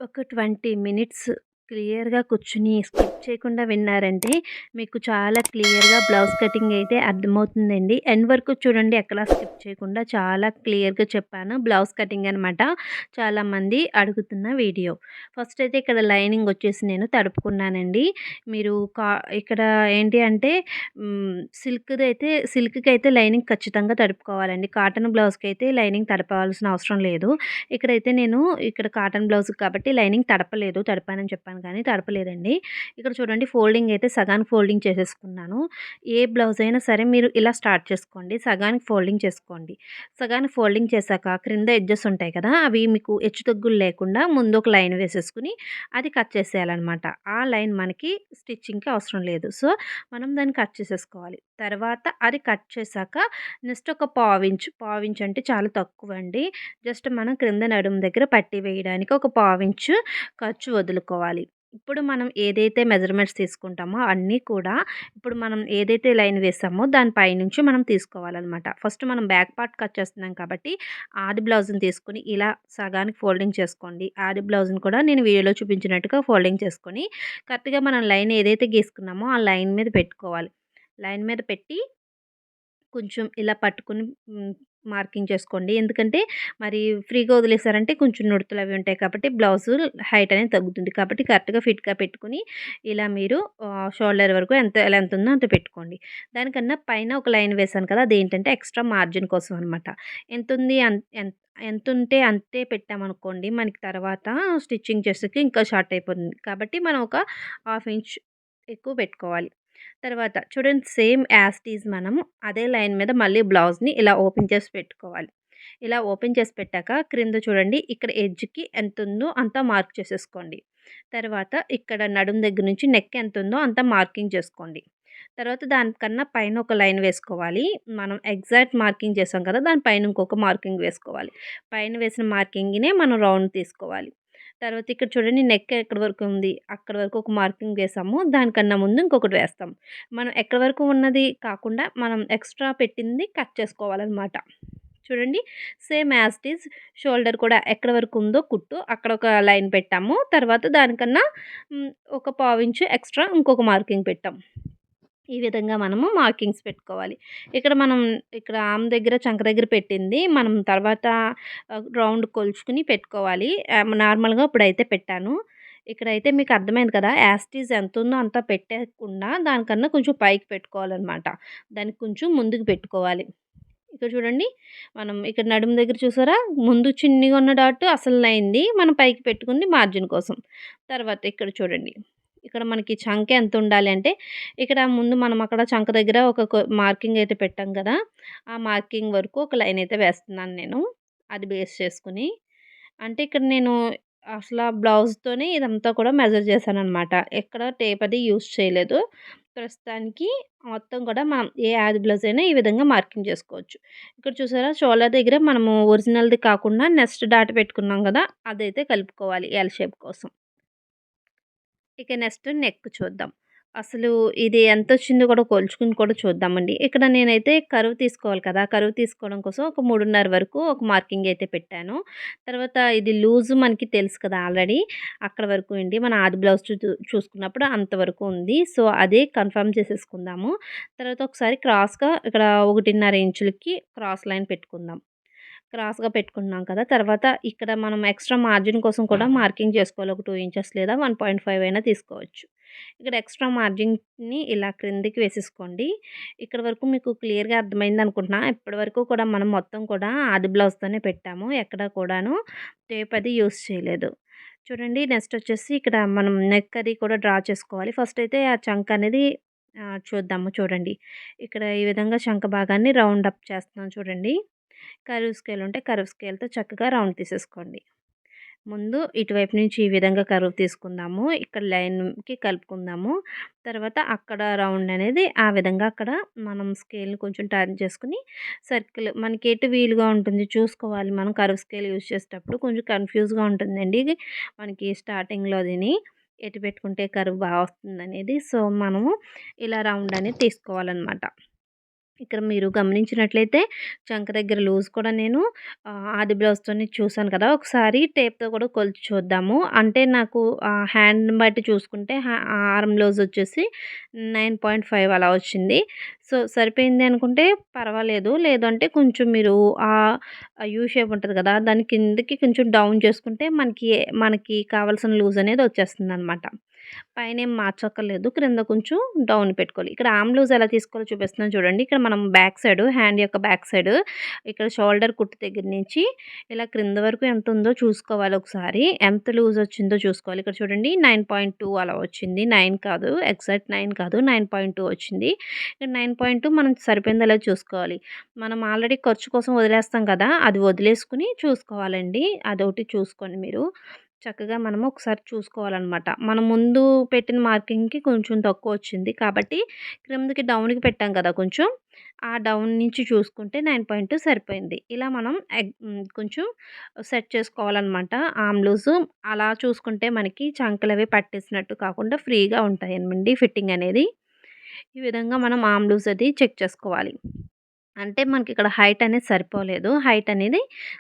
ఒక 20 మినిట్స్ క్లియర్‌గా కూర్చొని స్కిప్ చేయకుండా విన్నారంటే, మీకు చాలా క్లియర్‌గా బ్లౌజ్ కటింగ్ అయితే అర్థమవుతుందండి. ఎండ్ వరకు చూడండి ఎక్కడా స్కిప్ చేయకుండా చాలా క్లియర్‌గా చెప్పాను. బ్లౌజ్ కటింగ్ అనమాట. చాలామంది అడుగుతున్న వీడియో. ఫస్ట్ అయితే ఇక్కడ లైనింగ్ వచ్చేసి నేను తడుపుకున్నానండి. మీరు ఇక్కడ ఏంటి అంటే సిల్క్‌కైతే లైనింగ్ ఖచ్చితంగా తడుపుకోవాలండి. కాటన్ బ్లౌజ్‌కైతే లైనింగ్ తడపాల్సిన అవసరం లేదు. ఇక్కడైతే నేను కాటన్ బ్లౌజ్ కాబట్టి లైనింగ్ తడపలేదు. తడిపానని చెప్పాను కానీ తడపలేదండి. ఇక్కడ చూడండి ఫోల్డింగ్ అయితే సగానికి ఫోల్డింగ్ చేసేసుకున్నాను. ఏ బ్లౌజ్ అయినా సరే మీరు ఇలా స్టార్ట్ చేసుకోండి. సగానికి ఫోల్డింగ్ చేసుకోండి. సగానికి ఫోల్డింగ్ చేశాక క్రింద ఎడ్జెస్ ఉంటాయి కదా! అవి మీకు హెచ్చుతగ్గులు లేకుండా ముందు ఒక లైన్ వేసేసుకొని అది కట్ చేసేయాలనమాట. ఆ లైన్ మనకి స్టిచ్చింగ్‌కి అవసరం లేదు. సో, మనం దాన్ని కట్ చేసేసుకోవాలి. తర్వాత అది కట్ చేశాక నెక్స్ట్ ఒక పావించు, పావించు అంటే చాలా తక్కువండి. జస్ట్ మనం క్రింద నడుము దగ్గర పట్టీ వేయడానికి ఒక పావించు ఖర్చు వదులుకోవాలి. ఇప్పుడు మనం ఏదైతే మెజర్‌మెంట్స్ తీసుకుంటామో అన్నీ కూడా ఇప్పుడు మనం ఏదైతే లైన్ వేసామో దాని పైనుంచి మనం తీసుకోవాలనమాట. ఫస్ట్ మనం బ్యాక్ పార్ట్ కట్ చేస్తున్నాం కాబట్టి ఆది బ్లౌజ్‌ని తీసుకొని ఇలా సగానికి ఫోల్డింగ్ చేసుకోండి. ఆది బ్లౌజ్‌ని కూడా నేను వీడియోలో చూపించినట్టుగా ఫోల్డింగ్ చేసుకొని కరెక్ట్‌గా మనం లైన్ ఏదైతే గీసుకున్నామో ఆ లైన్ మీద పెట్టుకోవాలి. లైన్ మీద పెట్టి కొంచెం ఇలా పట్టుకొని మార్కింగ్ చేసుకోండి. ఎందుకంటే మరి ఫ్రీగా వదిలేసారంటే కొంచెం నుడతలు అవి ఉంటాయి కాబట్టి బ్లౌజు హైట్ అనేది తగ్గుతుంది. కాబట్టి కరెక్ట్‌గా ఫిట్‌గా పెట్టుకొని ఇలా మీరు షోల్డర్ వరకు ఎంత లెంత్ ఉందో అంత పెట్టుకోండి. దానికన్నా పైన ఒక లైన్ వేసాను కదా! అదేంటంటే ఎక్స్ట్రా మార్జిన్ కోసం అనమాట. ఎంతుంది ఎంతుంటే అంతే పెట్టామనుకోండి మనకి తర్వాత స్టిచ్చింగ్ చేసేకి ఇంకా షార్ట్ అయిపోతుంది. కాబట్టి మనం ఒక హాఫ్ ఇంచ్ ఎక్కువ పెట్టుకోవాలి. తర్వాత చూడండి సేమ్ యాజ్ ఇట్ ఈజ్ మనం అదే లైన్ మీద మళ్ళీ బ్లౌజ్‌ని ఇలా ఓపెన్ చేసి పెట్టుకోవాలి. ఇలా ఓపెన్ చేసి పెట్టాక క్రింద చూడండి ఇక్కడ ఎడ్జ్‌కి ఎంతుందో అంత మార్క్ చేసేసుకోండి. తర్వాత ఇక్కడ నడుము దగ్గర నుంచి నెక్ ఎంతుందో అంత మార్కింగ్ చేసుకోండి. తర్వాత దానికన్నా పైన ఒక లైన్ వేసుకోవాలి. మనం ఎగ్జాక్ట్ మార్కింగ్ చేసాం కదా! దాని పైన ఇంకొక మార్కింగ్ వేసుకోవాలి. పైన వేసిన మార్కింగ్‌నే మనం రౌండ్ తీసుకోవాలి. తర్వాత ఇక్కడ చూడండి నెక్ ఎక్కడి వరకు ఉంది, అక్కడి వరకు ఒక మార్కింగ్ వేసాము. దానికన్నా ముందు ఇంకొకటి వేస్తాం. మనం ఎక్కడి వరకు ఉన్నది కాకుండా మనం ఎక్స్ట్రా పెట్టింది కట్ చేసుకోవాలనమాట. చూడండి same as it is shoulder కూడా ఎక్కడి వరకు ఉందో కుట్టు అక్కడ ఒక లైన్ పెట్టాము. తర్వాత దానికన్నా ఒక పావించు ఎక్స్ట్రా ఇంకొక మార్కింగ్ పెట్టాం. ఈ విధంగా మనము మార్కింగ్స్ పెట్టుకోవాలి. ఇక్కడ ఆర్మ్ దగ్గర, చంక దగ్గర పెట్టింది మనం తర్వాత రౌండ్ కొలుచుకొని పెట్టుకోవాలి. నార్మల్‌గా ఇప్పుడైతే పెట్టాను. ఇక్కడైతే మీకు అర్థమైంది కదా! యాజ్ ఇట్ ఈజ్ ఎంతుందో అంత పెట్టేయకుండా దానికన్నా కొంచెం పైకి పెట్టుకోవాలనమాట. దానికి కొంచెం ముందుకు పెట్టుకోవాలి. ఇక్కడ చూడండి మనం ఇక్కడ నడుము దగ్గర చూసారా? ముందు చిన్నగా ఉన్న డాట్ అసలు లైన్‌ది మనం పైకి పెట్టుకుంది మార్జిన్ కోసం. తర్వాత ఇక్కడ చూడండి. ఇక్కడ మనకి చంక ఎంత ఉండాలి అంటే, ఇక్కడ ముందు మనం అక్కడ చంక దగ్గర ఒక మార్కింగ్ అయితే పెట్టాం కదా! ఆ మార్కింగ్ వరకు ఒక లైన్ అయితే వేస్తున్నాను నేను. అది బేస్ చేసుకొని. అంటే ఇక్కడ నేను అసల బ్లౌజ్‌తోనే ఇదంతా కూడా మెజర్ చేశాననమాట. ఎక్కడ టేప్ అది యూజ్ చేయలేదు. ప్రస్తుతానికి మొత్తం కూడా మనం ఏ ఆది బ్లౌజ్ అయినా ఈ విధంగా మార్కింగ్ చేసుకోవచ్చు. ఇక్కడ చూసారా షోల్డర్ దగ్గర మనము ఒరిజినల్‌ది కాకుండా నెక్స్ట్ డాట్ పెట్టుకున్నాం కదా! అదైతే కలుపుకోవాలి ఎల్ షేప్ కోసం. ఇక నెక్స్ట్ నెక్ చూద్దాం. అసలు ఇది ఎంతొచ్చిందో కూడా కొలుచుకొని కూడా చూద్దామండి. ఇక్కడ నేనైతే కరువు తీసుకోవాలి కదా! కరువు తీసుకోవడం కోసం ఒక 3:30 వరకు ఒక మార్కింగ్ అయితే పెట్టాను. తర్వాత ఇది లూజ్ మనకి తెలుసు కదా ఆల్రెడీ. అక్కడ వరకు అండి. మన ఆది బ్లౌజ్ చూసుకున్నప్పుడు అంతవరకు ఉంది. సో, అదే కన్ఫర్మ్ చేసేసుకుందాము. తర్వాత ఒకసారి క్రాస్‌గా ఇక్కడ 1:30 ఇంచులకి క్రాస్ లైన్ పెట్టుకుందాం. క్రాస్‌గా పెట్టుకున్నాం కదా! తర్వాత ఇక్కడ మనం ఎక్స్ట్రా మార్జిన్ కోసం కూడా మార్కింగ్ చేసుకోవాలి. ఒక 2 ఇంచెస్ లేదా 1.5 అయినా తీసుకోవచ్చు. ఇక్కడ ఎక్స్ట్రా మార్జిన్‌ని ఇలా క్రిందికి వేసేసుకోండి. ఇక్కడ వరకు మీకు క్లియర్‌గా అర్థమైందనుకుంటున్నా. ఇప్పటి వరకు కూడా మనం మొత్తం కూడా ఆది బ్లౌజ్‌తోనే పెట్టాము. ఎక్కడ కూడాను టేప్ అది యూజ్ చేయలేదు. చూడండి నెక్స్ట్ వచ్చేసి ఇక్కడ మనం నెక్ అది కూడా డ్రా చేసుకోవాలి. ఫస్ట్ అయితే ఆ చంక అనేది చూద్దాము చూడండి. ఇక్కడ ఈ విధంగా చంక భాగాన్ని రౌండ్ అప్ చేస్తున్నాను చూడండి. కర్వ్ స్కేల్ ఉంటే కర్వ్ స్కేల్‌తో చక్కగా రౌండ్ తీసేసుకోండి. ముందు ఇటువైపు నుంచి ఈ విధంగా కర్వ్ తీసుకుందాము. ఇక్కడ లైన్‌కి కలుపుకుందాము. తర్వాత అక్కడ రౌండ్ అనేది ఆ విధంగా అక్కడ మనం స్కేల్‌ని కొంచెం టర్న్ చేసుకొని సర్కిల్ మనకి ఎటు వీలుగా ఉంటుంది చూసుకోవాలి. మనం కర్వ్ స్కేల్ యూజ్ చేసేటప్పుడు కొంచెం కన్‌ఫ్యూజ్‌గా ఉంటుందండి. మనకి స్టార్టింగ్‌లోదిని ఎటు పెట్టుకుంటే కర్వ్ వస్తుందనేది. సో, మనము ఇలా రౌండ్ అనేది తీసుకోవాలనమాట. ఇక్కడ మీరు గమనించినట్లయితే చంక దగ్గర లూజ్ కూడా నేను ఆది బ్లౌజ్‌తోని చూసాను కదా! ఒకసారి టేప్‌తో కూడా కొలిచి చూద్దాము. అంటే నాకు హ్యాండ్‌ని బట్టి చూసుకుంటే ఆర్మ్ లూజ్ వచ్చేసి 9.5 అలా వచ్చింది. సో, సరిపోయింది అనుకుంటే పర్వాలేదు. లేదంటే కొంచెం మీరు ఆహ్, యూ షేప్ ఉంటది కదా! దాని కిందకి కొంచెం డౌన్ చేసుకుంటే మనకి కావాల్సిన లూజ్ అనేది వచ్చేస్తుందనమాట. పైనేం మార్చక్కర్లేదు. క్రింద కొంచెం డౌన్ పెట్టుకోవాలి. ఇక్కడ ఆర్మ్ లూజ్ ఎలా తీసుకోవాలో చూపిస్తున్నాను చూడండి. ఇక్కడ మనం బ్యాక్ సైడు హ్యాండ్ యొక్క బ్యాక్ సైడు ఇక్కడ షోల్డర్ కుట్టు దగ్గర నుంచి ఇలా క్రింద వరకు ఎంత ఉందో చూసుకోవాలి ఒకసారి. ఎంత లూజ్ వచ్చిందో చూసుకోవాలి. ఇక్కడ చూడండి 9.2 అలా వచ్చింది. 9 కాదు. ఎగ్జాక్ట్ 9 కాదు. 9.2 వచ్చింది. ఇక్కడ 9.2 మనం సరిపోయిందో లేదో చూసుకోవాలి. మనం ఆల్రెడీ ఖర్చు కోసం వదిలేస్తాం కదా! అది వదిలేసుకొని చూసుకోవాలండి. అదొకటి చూసుకోండి మీరు. చక్కగా మనము ఒకసారి చూసుకోవాలనమాట. మనం ముందు పెట్టిన మార్కింగ్‌కి కొంచెం తక్కువొచ్చింది. కాబట్టి క్రిందకి డౌన్‌కి పెట్టాం కదా కొంచెం. ఆ డౌన్ నుంచి చూసుకుంటే 9.2 సరిపోయింది. ఇలా మనం కొంచెం సెట్ చేసుకోవాలనమాట ఆర్మ్ లూజు. అలా చూసుకుంటే మనకి చంకలవి పట్టేసినట్టు కాకుండా ఫ్రీగా ఉంటాయనమండి ఫిట్టింగ్ అనేది. ఈ విధంగా మనం ఆర్మ్ లూజ్ అది చెక్ చేసుకోవాలి. అంటే మనకిక్కడ హైట్ అనేది సరిపోలేదు. హైట్ అనేది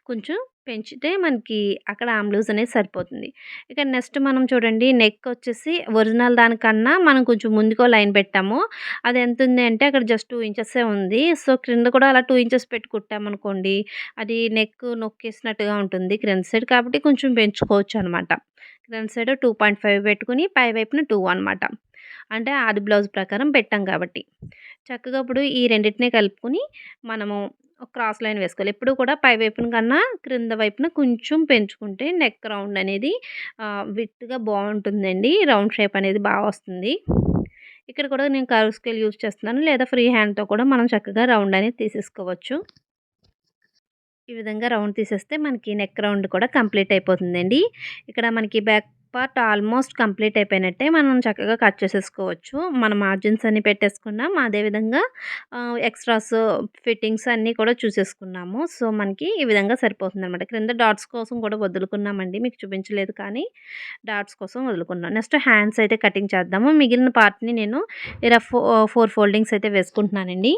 కొంచెం పెంచితే మనకి అక్కడ ఆర్మ్ లూజ్ అనేది సరిపోతుంది. ఇక నెక్స్ట్ మనం చూడండి నెక్ వచ్చేసి ఒరిజినల్ దానికన్నా మనం కొంచెం ముందుకో లైన్ పెట్టాము. అది ఎంతుంది అంటే అక్కడ జస్ట్ 2 ఇంచెసే ఉంది. సో, క్రింద కూడా అలా 2 ఇంచెస్ పెట్టి కుట్టామనుకోండి అది నెక్ నొక్కేసినట్టుగా ఉంటుంది క్రింద సైడ్. కాబట్టి కొంచెం పెంచుకోవచ్చనమాట. క్రింద సైడ్ 2.5 పెట్టుకొని పై వైపున 2 అనమాట. అంటే ఆది బ్లౌజ్ ప్రకారం పెట్టాం కాబట్టి. చక్కగా ఇప్పుడు ఈ రెండిటిని కలుపుకొని మనము ఒక క్రాస్ లైన్ వేసుకోవాలి. ఎప్పుడు కూడా పై వైపున కన్నా క్రింద వైపున కొంచెం పెంచుకుంటే నెక్ రౌండ్ అనేది విడ్త్‌గా బావుంటుందండి. రౌండ్ షేప్ అనేది బా వస్తుంది. ఇక్కడ కూడా నేను కర్వ్ స్కేల్ యూజ్ చేస్తున్నాను. లేదా ఫ్రీ హ్యాండ్‌తో కూడా మనం చక్కగా రౌండ్ అనేది తీసేసుకోవచ్చు. ఈ విధంగా రౌండ్ తీసేస్తే మనకి నెక్ రౌండ్ కూడా కంప్లీట్ అయిపోతుందండి. ఇక్కడ మనకి బ్యాక్ పార్ట్ ఆల్మోస్ట్ కంప్లీట్ అయిపోయినట్టే. మనం చక్కగా కట్ చేసేసుకోవచ్చు. మన మార్జిన్స్ అన్నీ పెట్టేసుకున్నాం. అదేవిధంగా ఎక్స్ట్రాస్ ఫిట్టింగ్స్ అన్నీ కూడా చూసేసుకున్నాము. సో, మనకి ఈ విధంగా సరిపోతుందనమాట. క్రింద డాట్స్ కోసం కూడా వదులుకున్నామండి. మీకు చూపించలేదు కానీ డాట్స్ కోసం వదులుకున్నాం. నెక్స్ట్ హ్యాండ్స్ అయితే కటింగ్ చేద్దాము. మిగిలిన పార్ట్‌ని నేను ఇలా 4 ఫోల్డింగ్స్ అయితే వేసుకుంటున్నానండి.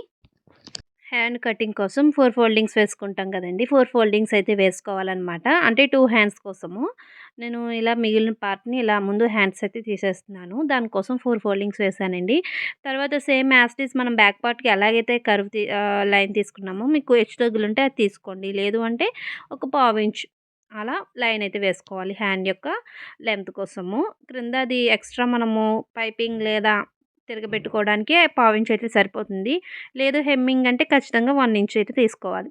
హ్యాండ్ కటింగ్ కోసం 4 ఫోల్డింగ్స్ వేసుకుంటాం కదండీ! 4 ఫోల్డింగ్స్ అయితే వేసుకోవాలనమాట. అంటే 2 హ్యాండ్స్ కోసము. నేను ఇలా మిగిలిన పార్ట్‌ని ఇలా ముందు హ్యాండ్స్ అయితే తీసేస్తున్నాను. దానికోసం 4 ఫోల్డింగ్స్ వేశానండి. తర్వాత సేమ్ యాజ్ ఇట్ ఈజ్ మనం బ్యాక్ పార్ట్‌కి ఎలాగైతే లైన్ తీసుకున్నామో మీకు హెచ్చు తగ్గులుంటే అది తీసుకోండి. లేదు అంటే ఒక పావించు అలా లైన్ అయితే వేసుకోవాలి హ్యాండ్ యొక్క లెంత్ కోసము. క్రింద అది ఎక్స్ట్రా మనము పైపింగ్ లేదా తిరగబెట్టుకోవడానికే పావించి అయితే సరిపోతుంది. లేదు హెమ్మింగ్ అంటే ఖచ్చితంగా 1 ఇంచ్ అయితే తీసుకోవాలి.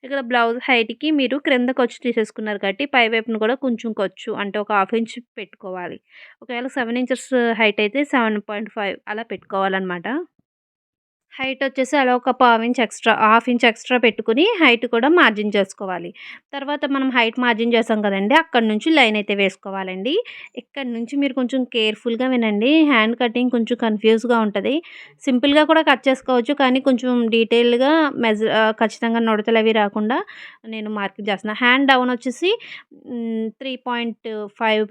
ఇక్కడ బ్లౌజ్ హైట్‌కి మీరు క్రిందకొచ్చి తీసేసుకున్నారు కాబట్టి పై వైపున కూడా కొంచెం ఖర్చు అంటే ఒక హాఫ్ ఇంచ్ పెట్టుకోవాలి. ఒకవేళ 7 ఇంచెస్ హైట్ అయితే 7.5 అలా పెట్టుకోవాలనమాట. హైట్ వచ్చేసి అలా ఒక పావించ్ ఎక్స్ట్రా, హాఫ్ ఇంచ్ ఎక్స్ట్రా పెట్టుకొని హైట్ కూడా మార్జిన్ చేసుకోవాలి. తర్వాత మనం హైట్ మార్జిన్ చేసాం కదండీ! అక్కడి నుంచి లైన్ అయితే వేసుకోవాలండి. ఇక్కడి నుంచి మీరు కొంచెం కేర్‌ఫుల్‌గా వినండి. హ్యాండ్ కటింగ్ కొంచెం కన్‌ఫ్యూజ్‌గా ఉంటది. సింపుల్‌గా కూడా కట్ చేసుకోవచ్చు. కానీ కొంచెం డీటెయిల్‌గా ఖచ్చితంగా నుడతలవి రాకుండా నేను మార్కింగ్ చేస్తున్నా. హ్యాండ్ డౌన్ వచ్చేసి 3.5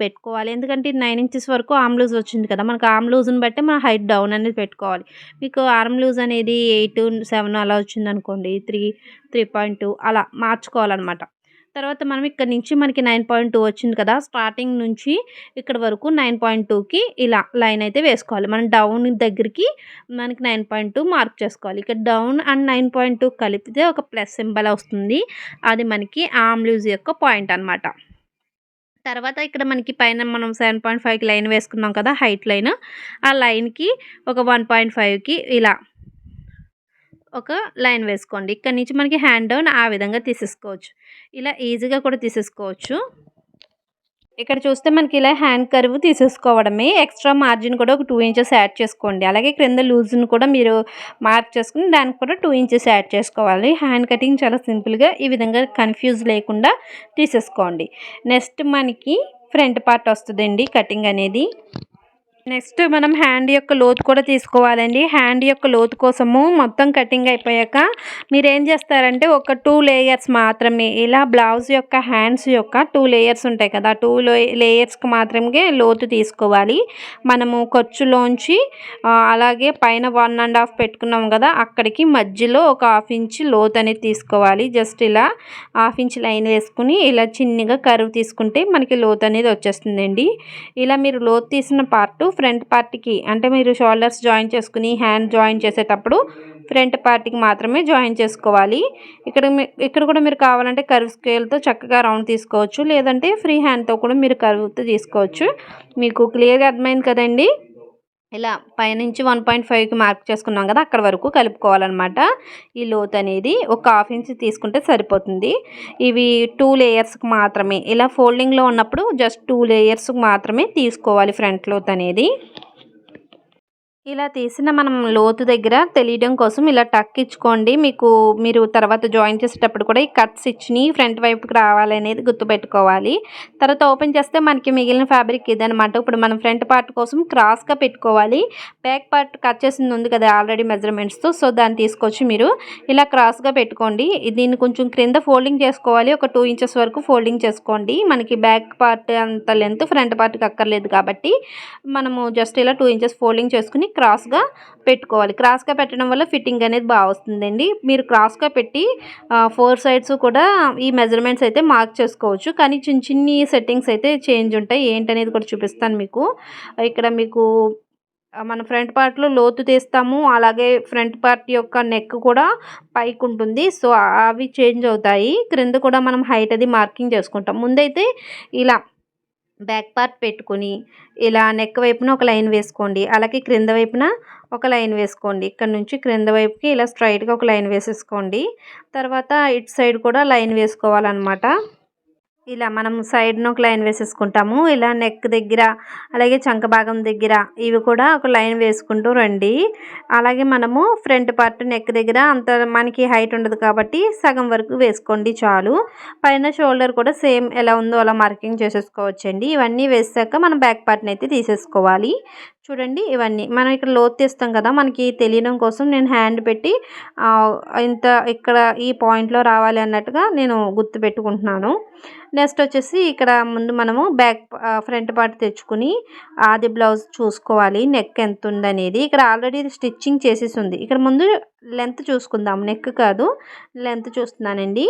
పెట్టుకోవాలి. ఎందుకంటే 9 ఇంచెస్ వరకు ఆర్మ్ లూజ్ వచ్చింది కదా! మనకు ఆర్మ్ లూజ్‌ని బట్టి మన హైట్ డౌన్ అనేది పెట్టుకోవాలి. మీకు ఆర్మ్ లూజ్ అనేది 8, 7 అలా వచ్చిందనుకోండి 3.2 అలా మార్చుకోవాలనమాట. తర్వాత మనం ఇక్కడి నుంచి మనకి 9.2 వచ్చింది కదా! స్టార్టింగ్ నుంచి ఇక్కడి వరకు 9.2కి ఇలా లైన్ అయితే వేసుకోవాలి. మనం డౌన్ దగ్గరికి మనకి 9.2 మార్క్ చేసుకోవాలి. ఇక్కడ డౌన్ అండ్ 9.2 కలిపితే ఒక ప్లస్ సింబల్ వస్తుంది. అది మనకి ఆర్మ్ లూజ్ యొక్క పాయింట్ అనమాట. తర్వాత ఇక్కడ మనకి పైన మనం 7.5కి లైన్ వేసుకున్నాం కదా! Height line. ఆ లైన్‌కి ఒక 1.5కి ఇలా ఒక లైన్ వేసుకోండి. ఇక్కడి నుంచి మనకి హ్యాండ్ డౌన్ ఆ విధంగా తీసేసుకోవచ్చు. ఇలా ఈజీగా కూడా తీసేసుకోవచ్చు. ఇక్కడ చూస్తే మనకి ఇలా హ్యాండ్ కర్వ్ తీసేసుకోవడమే. ఎక్స్ట్రా మార్జిన్ కూడా ఒక 2 ఇంచెస్ యాడ్ చేసుకోండి. అలాగే క్రింద లూజ్‌ని కూడా మీరు మార్క్ చేసుకొని దానికి కూడా 2 ఇంచెస్ యాడ్ చేసుకోవాలి. హ్యాండ్ కటింగ్ చాలా సింపుల్‌గా ఈ విధంగా కన్‌ఫ్యూజ్ లేకుండా తీసేసుకోండి. నెక్స్ట్ మనకి ఫ్రంట్ పార్ట్ వస్తదండి కటింగ్ అనేది. నెక్స్ట్ మనం హ్యాండ్ యొక్క లోతు కూడా తీసుకోవాలండి. హ్యాండ్ యొక్క లోతు కోసము మొత్తం కటింగ్ అయిపోయాక మీరేం చేస్తారంటే ఒక 2 లేయర్స్ మాత్రమే ఇలా బ్లౌజ్ యొక్క హ్యాండ్స్ యొక్క 2 లేయర్స్ ఉంటాయి కదా, 2 లేయర్స్కి మాత్రమే లోతు తీసుకోవాలి. మనము ఖర్చులోంచి అలాగే పైన 1.5 పెట్టుకున్నాం కదా, అక్కడికి మధ్యలో ఒక 1/2 ఇంచ్ లోతు అనేది తీసుకోవాలి. జస్ట్ ఇలా 1/2 ఇంచ్ లైన్ వేసుకుని ఇలా చిన్నగా కర్వ్ తీసుకుంటే మనకి లోతు అనేది వచ్చేస్తుందండి. ఇలా మీరు లోతు తీసిన పార్ట్ ఫ్రంట్ పార్ట్కి అంటే మీరు షోల్డర్స్ జాయిన్ చేసుకుని హ్యాండ్ జాయిన్ చేసేటప్పుడు ఫ్రంట్ పార్ట్కి మాత్రమే జాయిన్ చేసుకోవాలి. ఇక్కడ కూడా మీరు కావాలంటే కర్వ్ స్కేల్తో చక్కగా రౌండ్ తీసుకోవచ్చు, లేదంటే ఫ్రీ హ్యాండ్తో కూడా మీరు కర్వ్తో తీసుకోవచ్చు. మీకు క్లియర్గా అర్థమైంది కదండి. ఇలా పైనుంచి 1.5కి మార్క్ చేసుకున్నాం కదా, అక్కడ వరకు కలుపుకోవాలన్నమాట. ఈ లోతు అనేది ఒక 1/2 ఇంచ్ తీసుకుంటే సరిపోతుంది. ఇవి 2 లేయర్స్కి మాత్రమే, ఇలా ఫోల్డింగ్లో ఉన్నప్పుడు జస్ట్ 2 లేయర్స్కి మాత్రమే తీసుకోవాలి ఫ్రంట్ లోత్ అనేది. ఇలా తీసిన మనం లోతు దగ్గర తెలియడం కోసం ఇలా టక్ ఇచ్చుకోండి. మీరు తర్వాత జాయిన్ చేసేటప్పుడు కూడా ఈ కట్స్ ఇచ్చినవి ఫ్రంట్ వైపుకి రావాలనేది గుర్తుపెట్టుకోవాలి. తర్వాత ఓపెన్ చేస్తే మనకి మిగిలిన ఫ్యాబ్రిక్ ఇదనమాట. ఇప్పుడు మనం ఫ్రంట్ పార్ట్ కోసం క్రాస్గా పెట్టుకోవాలి. బ్యాక్ పార్ట్ కట్ చేసింది ఉంది కదా ఆల్రెడీ మెజర్మెంట్స్తో, సో దాన్ని తీసుకొచ్చి మీరు ఇలా క్రాస్గా పెట్టుకోండి. దీన్ని కొంచెం క్రింద ఫోల్డింగ్ చేసుకోవాలి. ఒక 2 ఇంచెస్ వరకు ఫోల్డింగ్ చేసుకోండి. మనకి బ్యాక్ పార్ట్ అంత లెంత్ ఫ్రంట్ పార్ట్కి అక్కర్లేదు కాబట్టి మనము జస్ట్ ఇలా 2 ఇంచెస్ ఫోల్డింగ్ చేసుకుని క్రాస్గా పెట్టుకోవాలి. క్రాస్గా పెట్టడం వల్ల ఫిట్టింగ్ అనేది బాగా వస్తుందండి. మీరు క్రాస్గా పెట్టి 4 సైడ్స్ కూడా ఈ మెజర్మెంట్స్ అయితే మార్క్ చేసుకోవచ్చు, కానీ చిన్ని సెట్టింగ్స్ అయితే చేంజ్ ఉంటాయి. ఏంటనేది కూడా చూపిస్తాను మీకు. ఇక్కడ మీకు మన ఫ్రంట్ పార్ట్లో లోతు తీస్తాము, అలాగే ఫ్రంట్ పార్ట్ యొక్క నెక్ కూడా పైకి ఉంటుంది. సో అవి చేంజ్ అవుతాయి. క్రింద కూడా మనం హైట్ అది మార్కింగ్ చేసుకుంటాం. ముందైతే ఇలా బ్యాక్ పార్ట్ పెట్టుకుని ఇలా నెక్ వైపున ఒక లైన్ వేసుకోండి, అలాగే క్రింద వైపున ఒక లైన్ వేసుకోండి. ఇక్కడ నుంచి క్రింద వైపుకి ఇలా స్ట్రైట్గా ఒక లైన్ వేసేసుకోండి. తర్వాత ఇటు సైడ్ కూడా లైన్ వేసుకోవాలన్నమాట. ఇలా మనం సైడ్న ఒక లైన్ వేసేసుకుంటాము. ఇలా నెక్ దగ్గర అలాగే చంక భాగం దగ్గర ఇవి కూడా ఒక లైన్ వేసుకుంటూ రండి. అలాగే మనము ఫ్రంట్ పార్ట్ నెక్ దగ్గర అంత మనకి హైట్ ఉండదు కాబట్టి సగం వరకు వేసుకోండి చాలు. పైన షోల్డర్ కూడా సేమ్ ఎలా ఉందో అలా మార్కింగ్ చేసేసుకోవచ్చండి. ఇవన్నీ వేసాక మనం బ్యాక్ పార్ట్ని అయితే తీసేసుకోవాలి. చూడండి, ఇవన్నీ మనం ఇక్కడ లోతు తీస్తాం కదా, మనకి తెలియడం కోసం నేను హ్యాండ్ పెట్టి ఇంత ఇక్కడ ఈ పాయింట్లో రావాలి అన్నట్టుగా నేను గుర్తు పెట్టుకుంటున్నాను. నెక్స్ట్ వచ్చేసి ఇక్కడ ముందు మనము ఫ్రంట్ పార్ట్ తెచ్చుకుని ఆది బ్లౌజ్ చూసుకోవాలి, నెక్ ఎంత ఉందనేది. ఇక్కడ ఆల్రెడీ స్టిచ్చింగ్ చేసేసి ఉంది. ఇక్కడ ముందు లెంత్ చూసుకుందాం, నెక్ కాదు లెంత్ చూస్తున్నానండి.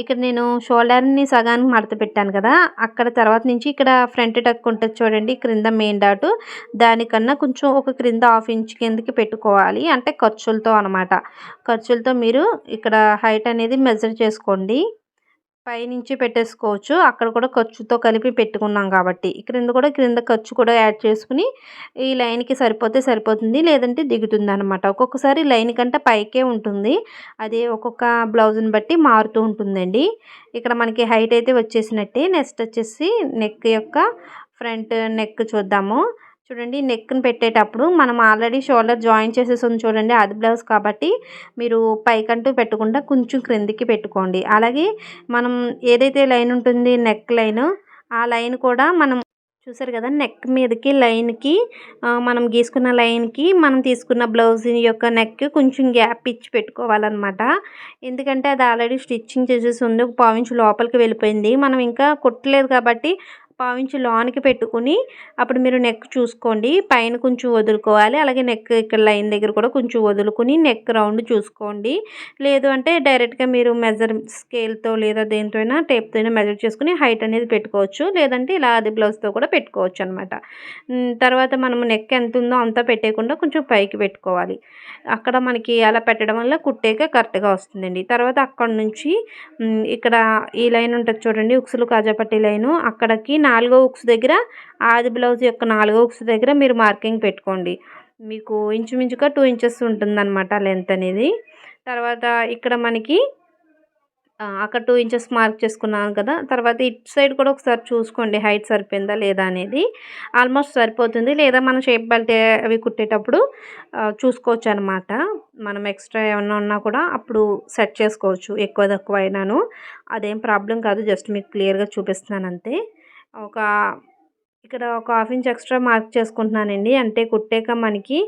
ఇక్కడ నేను షోల్డర్ని సగానికి మడత పెట్టాను కదా, అక్కడ తర్వాత నుంచి ఇక్కడ ఫ్రంట్ టక్ ఉంటుంది చూడండి, క్రింద మెయిన్ డాటు దానికన్నా కొంచెం ఒక క్రింద 1/2 ఇంచ్ కిందకి పెట్టుకోవాలి. అంటే ఖర్చులతో అనమాట. ఖర్చులతో మీరు ఇక్కడ హైట్ అనేది మెజర్ చేసుకోండి. పైనుంచి పెట్టేసుకోవచ్చు, అక్కడ కూడా ఖర్చుతో కలిపి పెట్టుకున్నాం కాబట్టి. క్రింద ఖర్చు కూడా యాడ్ చేసుకుని ఈ లైన్కి సరిపోతే సరిపోతుంది, లేదంటే దిగుతుంది అనమాట. ఒక్కొక్కసారి లైన్ కంటే పైకే ఉంటుంది, అది ఒక్కొక్క బ్లౌజ్ని బట్టి మారుతూ ఉంటుందండి. ఇక్కడ మనకి హైట్ అయితే వచ్చేసినట్టే. నెక్స్ట్ వచ్చేసి నెక్ యొక్క ఫ్రంట్ నెక్ చూద్దాము. చూడండి, నెక్ని పెట్టేటప్పుడు మనం ఆల్రెడీ షోల్డర్ జాయిన్ చేసేసి ఉంది చూడండి, అది బ్లౌజ్ కాబట్టి మీరు పైకంటూ పెట్టకుండా కొంచెం క్రిందికి పెట్టుకోండి. అలాగే మనం ఏదైతే లైన్ ఉంటుంది నెక్ లైన్, ఆ లైన్ కూడా మనం చూసారు కదా, నెక్ మీదకి లైన్కి మనం గీసుకున్న లైన్కి మనం తీసుకున్న బ్లౌజ్ యొక్క నెక్ కొంచెం గ్యాప్ ఇచ్చి పెట్టుకోవాలన్నమాట. ఎందుకంటే అది ఆల్రెడీ స్టిచ్చింగ్ చేసేసి ఉంది, ఒక 1/4 ఇంచ్ లోపలికి వెళ్ళిపోయింది. మనం ఇంకా కుట్టలేదు కాబట్టి 1/4 ఇంచ్ లోనికి పెట్టుకుని అప్పుడు మీరు నెక్ చూసుకోండి, పైన కొంచెం వదులుకోవాలి. అలాగే నెక్ ఇక్కడ లైన్ దగ్గర కూడా కొంచెం వదులుకుని నెక్ రౌండ్ చూసుకోండి. లేదు అంటే డైరెక్ట్గా మీరు మెజర్ స్కేల్తో లేదా దేంతో అయినా టేప్తో అయినా మెజర్ చేసుకుని హైట్ అనేది పెట్టుకోవచ్చు, లేదంటే ఇలా అది బ్లౌజ్తో కూడా పెట్టుకోవచ్చు అనమాట. తర్వాత మనం నెక్ ఎంత ఉందో అంతా పెట్టేయకుండా కొంచెం పైకి పెట్టుకోవాలి. అక్కడ మనకి అలా పెట్టడం వల్ల కుట్టేక కరెక్ట్గా వస్తుందండి. తర్వాత అక్కడ నుంచి ఇక్కడ ఈ లైన్ ఉంటుంది చూడండి, ఉక్సులు కాజాపట్టి లైను, అక్కడికి 4వ ఉక్స్ దగ్గర ఆది బ్లౌజ్ యొక్క 4వ ఉక్స్ దగ్గర మీరు మార్కింగ్ పెట్టుకోండి. మీకు ఇంచుమించుగా 2 ఇంచెస్ ఉంటుందన్నమాట లెంత్ అనేది. తర్వాత ఇక్కడ మనకి అక్కడ 2 ఇంచెస్ మార్క్ చేసుకున్నాం కదా, తర్వాత ఇటు సైడ్ కూడా ఒకసారి చూసుకోండి హైట్ సరిపోయిందా లేదా అనేది. ఆల్మోస్ట్ సరిపోతుంది, లేదా మనం షేప్ బెల్ట్ అవి కుట్టేటప్పుడు చూసుకోవచ్చు అనమాట. మనం ఎక్స్ట్రా ఏమన్నా ఉన్నా కూడా అప్పుడు సెట్ చేసుకోవచ్చు, ఎక్కువ తక్కువ అయినాను అదేం ప్రాబ్లం కాదు. జస్ట్ మీకు క్లియర్గా చూపిస్తున్నాను అంతే. ఒక ఇక్కడ ఒక హాఫ్ ఇంచ్ ఎక్స్ట్రా మార్క్ చేసుకుంటున్నానండి. అంటే కుట్టాక మనకి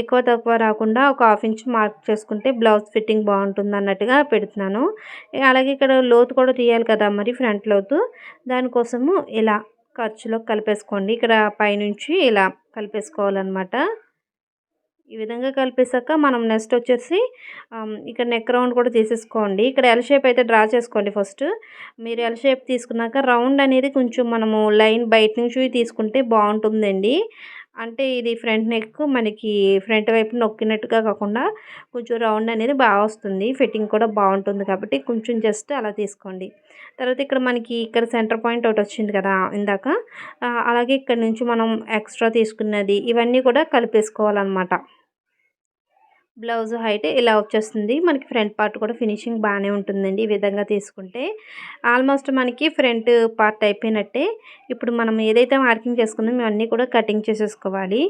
ఎక్కువ తక్కువ రాకుండా ఒక హాఫ్ ఇంచ్ మార్క్ చేసుకుంటే బ్లౌజ్ ఫిట్టింగ్ బాగుంటుంది అన్నట్టుగా పెడుతున్నాను. అలాగే ఇక్కడ లోతు కూడా తీయాలి కదా మరి ఫ్రంట్ లోతు. దానికోసము ఇలా ఖర్చులో కలిపేసుకోండి. ఇక్కడ పైనుంచి ఇలా కలిపేసుకోవాలన్నమాట. ఈ విధంగా కలిపేసాక మనం నెక్స్ట్ వచ్చేసి ఇక్కడ నెక్ రౌండ్ కూడా తీసేసుకోండి. ఇక్కడ ఎల్ షేప్ అయితే డ్రా చేసుకోండి ఫస్ట్. మీరు ఎల్ షేప్ తీసుకున్నాక రౌండ్ అనేది కొంచెం మనము లైన్ బయట నుంచి తీసుకుంటే బాగుంటుందండి. అంటే ఇది ఫ్రంట్ నెక్ మనకి ఫ్రంట్ వైపు నొక్కినట్టుగా కాకుండా కొంచెం రౌండ్ అనేది బాగా వస్తుంది. ఫిట్టింగ్ కూడా బాగుంటుంది కాబట్టి కొంచెం జస్ట్ అలా తీసుకోండి. తర్వాత ఇక్కడ మనకి ఇక్కడ సెంటర్ పాయింట్ ఒకటి వచ్చింది కదా ఇందాక. అలాగే ఇక్కడ నుంచి మనం ఎక్స్ట్రా తీసుకున్నది ఇవన్నీ కూడా కలిపేసుకోవాలన్నమాట. బ్లౌజ్ హైట్ ఇలా వచ్చేస్తుంది. మనకి ఫ్రంట్ పార్ట్ కూడా ఫినిషింగ్ బాగానే ఉంటుందండి ఈ విధంగా తీసుకుంటే. ఆల్మోస్ట్ మనకి ఫ్రంట్ పార్ట్ అయిపోయినట్టే. ఇప్పుడు మనం ఏదైతే మార్కింగ్ చేసుకున్నామో ఇవన్నీ కూడా కటింగ్ చేసేసుకోవాలి.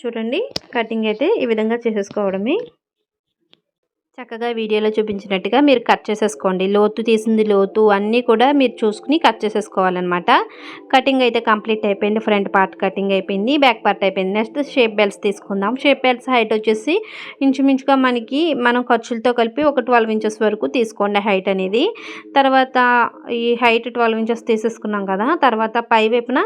చూడండి, కటింగ్ అయితే ఈ విధంగా చేసేసుకోవడమే. చక్కగా వీడియోలో చూపించినట్టుగా మీరు కట్ చేసేసుకోండి. లోతు తీసింది లోతు అన్నీ కూడా మీరు చూసుకుని కట్ చేసేసుకోవాలన్నమాట. కటింగ్ అయితే కంప్లీట్ అయిపోయింది. ఫ్రంట్ పార్ట్ కటింగ్ అయిపోయింది, బ్యాక్ పార్ట్ అయిపోయింది. నెక్స్ట్ షేప్ బెల్ట్స్ తీసుకుందాం. షేప్ బెల్ట్స్ హైట్ వచ్చేసి ఇంచుమించుగా మనకి మనం ఖర్చులతో కలిపి ఒక 12 ఇంచెస్ వరకు తీసుకోండి హైట్ అనేది. తర్వాత ఈ హైట్ 12 ఇంచెస్ తీసేసుకున్నాం కదా. తర్వాత పై వైపున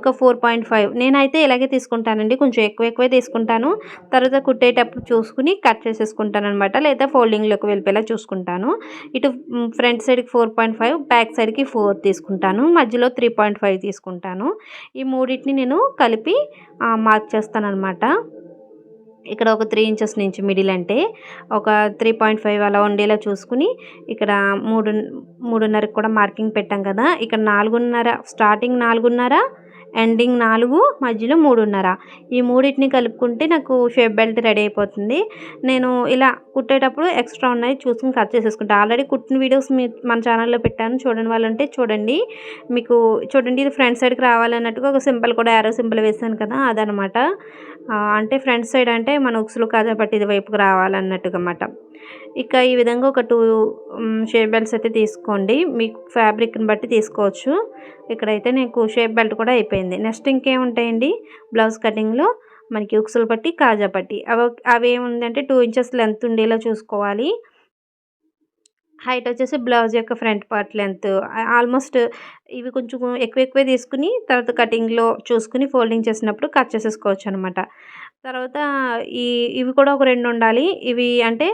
ఒక 4.5 నేనైతే ఇలాగే తీసుకుంటానండి. కొంచెం ఎక్కువే తీసుకుంటాను. తర్వాత కుట్టేటప్పుడు చూసుకుని కట్ చేసేసుకుంటాను అనమాట. లేదా ఫోల్డింగ్లోకి వెళ్ళిపోయేలా చూసుకుంటాను. ఇటు ఫ్రంట్ సైడ్కి 4.5, బ్యాక్ సైడ్కి 4 తీసుకుంటాను. మధ్యలో 3.5 తీసుకుంటాను. ఈ మూడింటిని నేను కలిపి మార్క్ చేస్తాను అనమాట. ఇక్కడ ఒక 3 ఇంచెస్ నుంచి మిడిల్ అంటే ఒక 3.5 అలా ఉండేలా చూసుకుని ఇక్కడ 3.5కి కూడా మార్కింగ్ పెట్టాం కదా. ఇక్కడ 4.5 స్టార్టింగ్ 4.5 ఎండింగ్ 4 మధ్యలో 3.5 ఈ మూడింటిని కలుపుకుంటే నాకు షేప్ బెల్ట్ రెడీ అయిపోతుంది. నేను ఇలా కుట్టేటప్పుడు ఎక్స్ట్రా ఉన్నాయి చూసుకుని కట్ చేసేసుకుంటాను. ఆల్రెడీ కుట్టిన వీడియోస్ మన ఛానల్లో పెట్టాను, చూడని వాళ్ళు ఉంటే చూడండి. మీకు చూడండి, ఇది ఫ్రంట్ సైడ్కి రావాలన్నట్టుగా ఒక సింబల్ కూడా యారో సింబల్ వేసాను కదా అదనమాట. అంటే ఫ్రంట్ సైడ్ అంటే మన ఉక్సులు కాజా పట్టి ఇది వైపుకి రావాలన్నట్టుగా అన్నమాట. ఇక ఈ విధంగా ఒక 2 షేప్ బెల్ట్స్ అయితే తీసుకోండి. మీకు ఫ్యాబ్రిక్ని బట్టి తీసుకోవచ్చు. ఇక్కడైతే నాకు షేప్ బెల్ట్ కూడా అయిపోయింది. నెక్స్ట్ ఇంకేముంటాయండి బ్లౌజ్ కటింగ్లో మనకి ఉక్సులు పట్టి కాజా పట్టి అవి ఏముందంటే 2 ఇంచెస్ లెంత్ ఉండేలా చూసుకోవాలి. హైట్ వచ్చేసి బ్లౌజ్ యొక్క ఫ్రంట్ పార్ట్ లెంత్ ఆల్మోస్ట్ ఇవి కొంచెం ఎక్కువే తీసుకుని తర్వాత కటింగ్లో చూసుకుని ఫోల్డింగ్ చేసినప్పుడు కట్ చేసేసుకోవచ్చు అనమాట. తర్వాత ఇవి కూడా ఒక 2 ఉండాలి. ఇవి అంటే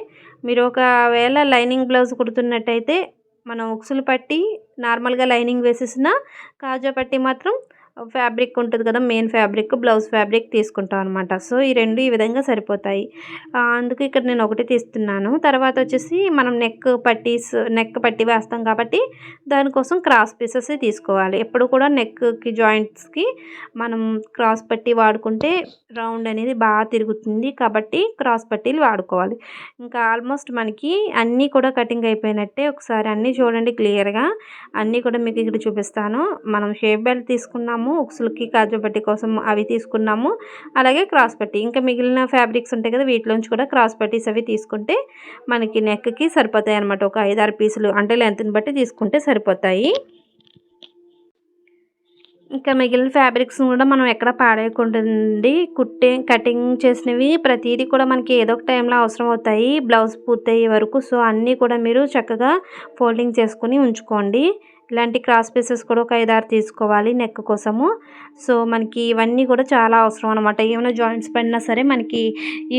మీరు ఒకవేళ లైనింగ్ బ్లౌజ్ కుడుతున్నట్టయితే మనం ఉక్సులు పట్టి నార్మల్గా లైనింగ్ వేసేసిన కాజా పట్టి మాత్రం ఫ్యాబ్రిక్ ఉంటుంది కదా, మెయిన్ ఫ్యాబ్రిక్ బ్లౌజ్ ఫ్యాబ్రిక్ తీసుకుంటాం అనమాట. సో ఈ 2 ఈ విధంగా సరిపోతాయి. అందుకు ఇక్కడ నేను ఒకటి తీస్తున్నాను. తర్వాత వచ్చేసి మనం నెక్ పట్టి వేస్తాం కాబట్టి దానికోసం క్రాస్ పీసెస్ తీసుకోవాలి. ఎప్పుడు కూడా నెక్కి జాయింట్స్కి మనం క్రాస్ పట్టి వాడుకుంటే రౌండ్ అనేది బాగా తిరుగుతుంది కాబట్టి క్రాస్ పట్టీలు వాడుకోవాలి. ఇంకా ఆల్మోస్ట్ మనకి అన్నీ కూడా కటింగ్ అయిపోయినట్టే. ఒకసారి అన్నీ చూడండి క్లియర్గా. అన్నీ కూడా మీకు ఇక్కడ చూపిస్తాను. మనం షేప్ బెల్ట్ తీసుకున్నాము, ఉక్సులకి కాజా పట్టి కోసం అవి తీసుకున్నాము, అలాగే క్రాస్ పట్టి. ఇంకా మిగిలిన ఫ్యాబ్రిక్స్ ఉంటాయి కదా వీటిలోంచి కూడా క్రాస్ పట్టీస్ అవి తీసుకుంటే మనకి నెక్కి సరిపోతాయి అనమాట. ఒక 5-6 పీసులు అంటే లెంత్ని బట్టి తీసుకుంటే సరిపోతాయి. ఇంకా మిగిలిన ఫ్యాబ్రిక్స్ కూడా మనం ఎక్కడ పాడేయకుండాండి. కటింగ్ చేసినవి ప్రతిదీ కూడా మనకి ఏదో ఒక టైంలో అవసరం అవుతాయి బ్లౌజ్ పూర్తయ్యే వరకు. సో అన్నీ కూడా మీరు చక్కగా ఫోల్డింగ్ చేసుకుని ఉంచుకోండి. ఇలాంటి క్రాస్ పీసెస్ కూడా ఒక 5-6 తీసుకోవాలి నెక్ కోసము. సో మనకి ఇవన్నీ కూడా చాలా అవసరం అనమాట. ఏమైనా జాయింట్స్ పడినా సరే మనకి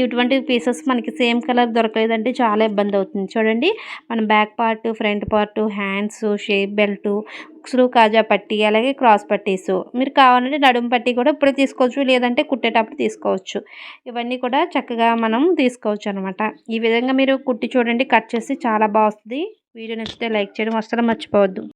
ఇటువంటి పీసెస్ మనకి సేమ్ కలర్ దొరకలేదంటే చాలా ఇబ్బంది అవుతుంది. చూడండి, మన back part, front part, hands, shape belt, ఉక్సులు కాజా పట్టి, అలాగే క్రాస్ పట్టీస్. మీరు కావాలంటే నడుము పట్టి కూడా ఇప్పుడే తీసుకోవచ్చు, లేదంటే కుట్టేటప్పుడు తీసుకోవచ్చు. ఇవన్నీ కూడా చక్కగా మనం తీసుకోవచ్చు అనమాట. ఈ విధంగా మీరు కుట్టి చూడండి, కట్ చేసి చాలా బాగా వస్తుంది. వీడియో నచ్చితే లైక్ చేయడం అస్సలు మర్చిపోవద్దు.